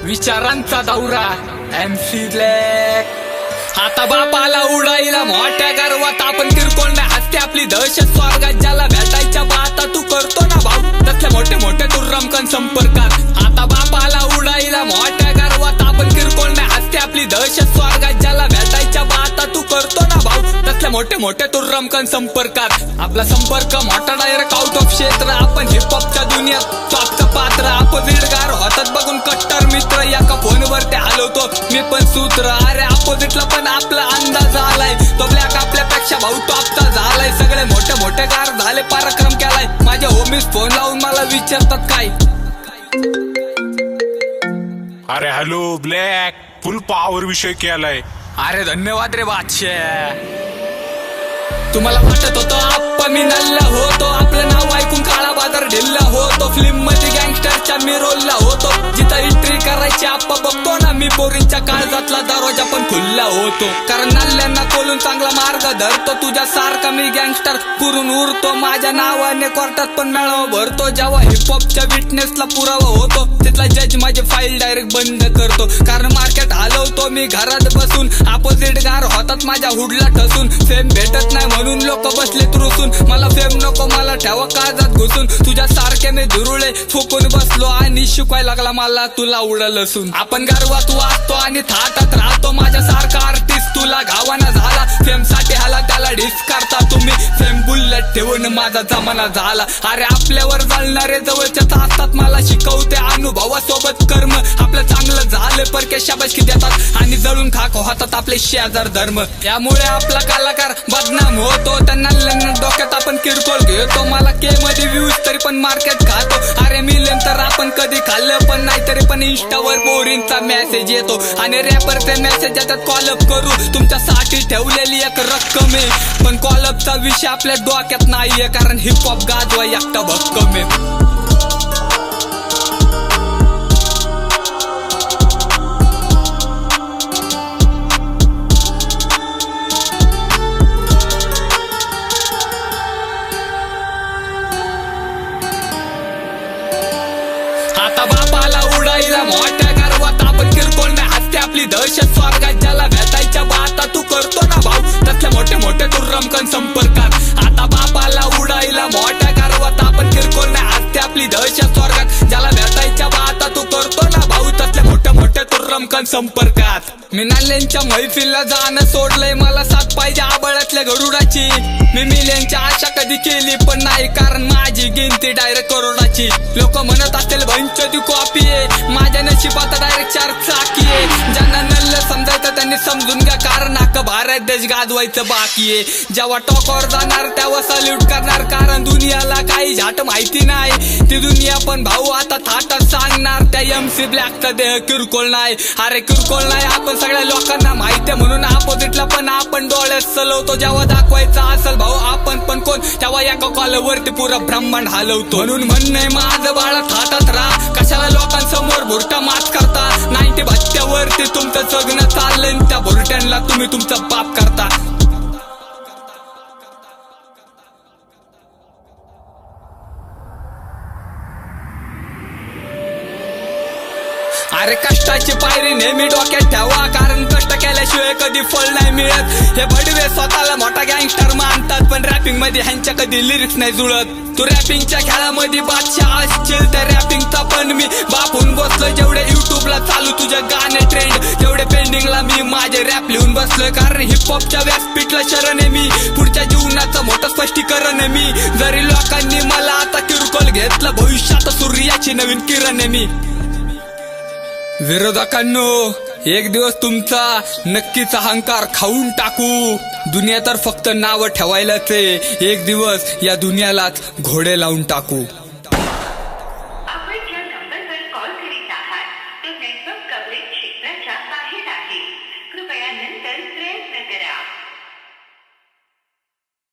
विचारांचा दौरा MC black. आता बापाला उडाईला मोठ्या गर्वात आपण किरकोळ नाही हसते आपली दहशत स्वर्गात ज्याला भेटायच्या बाता तू करतो ना भाऊ तसले मोठे मोठे दुर्रमकन संपर्कात। आता बापाला उडाईला मोठ्या गर्वात आपण किरकोळ नाही हसते आपली दहशत स्वर्गात ज्याला भेटायच्या बाता तू करतो ना भाऊ तसले मोठे मोठे दुर्रमकन संपर्कात। आपला संपर्क मोठा डायरेक्ट आउट ऑफ क्षेत्र आपण हिपहॉपच्या दुनियात टॉपचं पात्र अपोजिट गार होतात बघून कट्टर मित्र एका फोनवर ते हलवतो मी पण सूत्र। अरे अपोजिटला पण आपला अंदाज आलाय तो ब्लॅक आपल्यापेक्षा भाऊ टॉपचा झालाय सगळे मोठे मोठे गार झाले पराक्रम केलाय माझ्या होमीज फोन लावून मला विचारतात काय। अरे हॅलो ब्लॅक फुल पॉवर विषय केलाय। अरे धन्यवाद रे बादशाह। तुम्हाला वाटत होतं आप्पा मी नल्ला होतो आपलं नाव ऐकून काळा बाजार ढिल्ला होतो फिल्म मध्ये गँगस्टरच्या मी रोलला होतो जिथं एंट्री करायची आप्पा बघतो ना मी पोरींच्या काळजातला दरवाजा पण खुल्ला होतो कारण नल्ल्यांना कोलून चांगला मार्ग धरतो तुझ्या सारखा मी गँगस्टर पुरून उरतो माझ्या नावाने कोर्टात पण मेळावा भरतो जेव्हा हिपहॉपच्या विटनेसला पुरावा होतो तिथला जज माझी फाईल डायरेक्ट बंद करतो कारण मार्केट हलवतो मी घरात बसून अपोजिट गार होतात माझ्या हुडला ठसून फेम भेटत नाही म्हणून लोक बसलेत रुसून मला फेम नको मला ठेवा काळजात घुसून तुझ्या सारखे मी धुरुळे फुकून बसलो आणि शिकवायला लागला मला तुला उडल असून आपण गर्वात वाचतो आणि थाटात राहतो माझ्या सारखा आर्टिस्ट तुला गावाना झाला फेम साठी आला त्याला डिस करता तुम्ही फेम बुलेट ठेवून माझा जमाना झाला। अरे आपल्यावर चालणारे जवळच्याच असतात मला शिकवते अनुभवासोबत कर्म आपलं चांगलं झालं परके शाबासकी देतात आणि जळून खाक होतात आपले शेजार धर्म यामुळे आपला कलाकार बदनाम होतो त्यांना डोक्यात आपण किरकोळ घेतो मला के मध्ये व्ह्यूज तरी पण मार्केट खातो अरे मिलियन तर आपण कधी खाल्लं पण नाही तरी पण इंस्टावर बोरिंगचा मेसेज येतो आणि रॅपरचे मेसेज येतात कॉलअप करू तुमच्यासाठी ठेवलेली एक रक्कम आहे पण कॉलअपचा विषय आपल्या डोक्यात नाहीये कारण हिपहॉप गाजवा एकटा भक्कम आहे। आता बापाला उडाईला मोठ्या गर्वात आपण किरकोळ नाही हसते आपली दहशत स्वर्गात ज्याला भेटायच्या बाता तू करतो ना भाऊ तसले मोठे मोठे दुर्रमकन संपर्कात। आता बापाला उडाईला मोठ्या गर्वात आपण किरकोळ नाही हसते आपली दहशत स्वर्गात ज्याला भेटायच्या बाता तू करतो ना भाऊ तसले मोठे मोठे दुर्रमकन संपर्कात। मी नाल्यांच्या मैफिलला जाणं सोडलंय मला साथ पाहिजे आबळातल्या गरुडाची मी मिलियनच्या आशा कधी केली पण नाही कारण माझी गिनती डायरेक्ट करोडाची लोक म्हणत असतील भंचोदी कॉपी आहे माझ्या नशिबात डायरेक्ट 4 चाकी आहे ज्यांना नल्ल समजायचं त्यांनी समजून घ्या कारण अख्खा भारत देश गाजवायचं बाकी आहे जेव्हा टॉकवर जाणार तेव्हा सल्यूट करणार कारण दुनियाला काही झाट माहिती नाही ती दुनिया पण भाऊ आता थाटात सांगणार त्या MC ब्लॅकचा देह किरकोळ नाही अरे किरकोळ नाही आपण सगळ्या लोकांना माहिती म्हणून अपोजिटला पण आपण डोळ्यात सलवतो जेव्हा दाखवायचा असेल भाऊ आपण पण कोण तेव्हा एका कॉलवरती पुरं ब्रह्मांड हलवतो म्हणून म्हणणंय माझं बाळा थाटात राहा कशाला लोकांसमोर भुरटा मात करता 90 भत्त्यावरती तुमचं जगणं चाललंय त्या भुरट्यांना तुम्ही तुमचा बाप करता। अरे कष्टाची पायरी नेहमी डोक्यात ठेवा कारण कष्ट केल्याशिवाय कधी फळ नाही मिळत हे बडवे स्वतःला मोठा गँगस्टर मानतात पण रॅपिंग मध्ये ह्यांच्या कधी लिरिक्स नाही जुळत तू रॅपिंगच्या खेळामध्ये बादशाह असशील त्या रॅपिंगचा पण मी बापून बसलोय जेवढे युट्यूबला चालू तुझे गाणे ट्रेंड तेवढे पेंडिंगला मी माझे रॅप लिहून बसलोय कारण हिपहॉपच्या व्यासपीठला शरण आहे मी पुढच्या जीवनाचं मोठं स्पष्टीकरण आहे मी जरी लोकांनी मला आता किरकोळ घेतलं भविष्यात सूर्याची नवीन किरण आहे मी। विरोधकांनो एक दिवस तुमचा नक्कीच अहंकार खाऊन टाकू दुनिया तर फक्त नाव ठेवायलाच आहे एक दिवस या दुनियालाच घोडे लावून टाकू।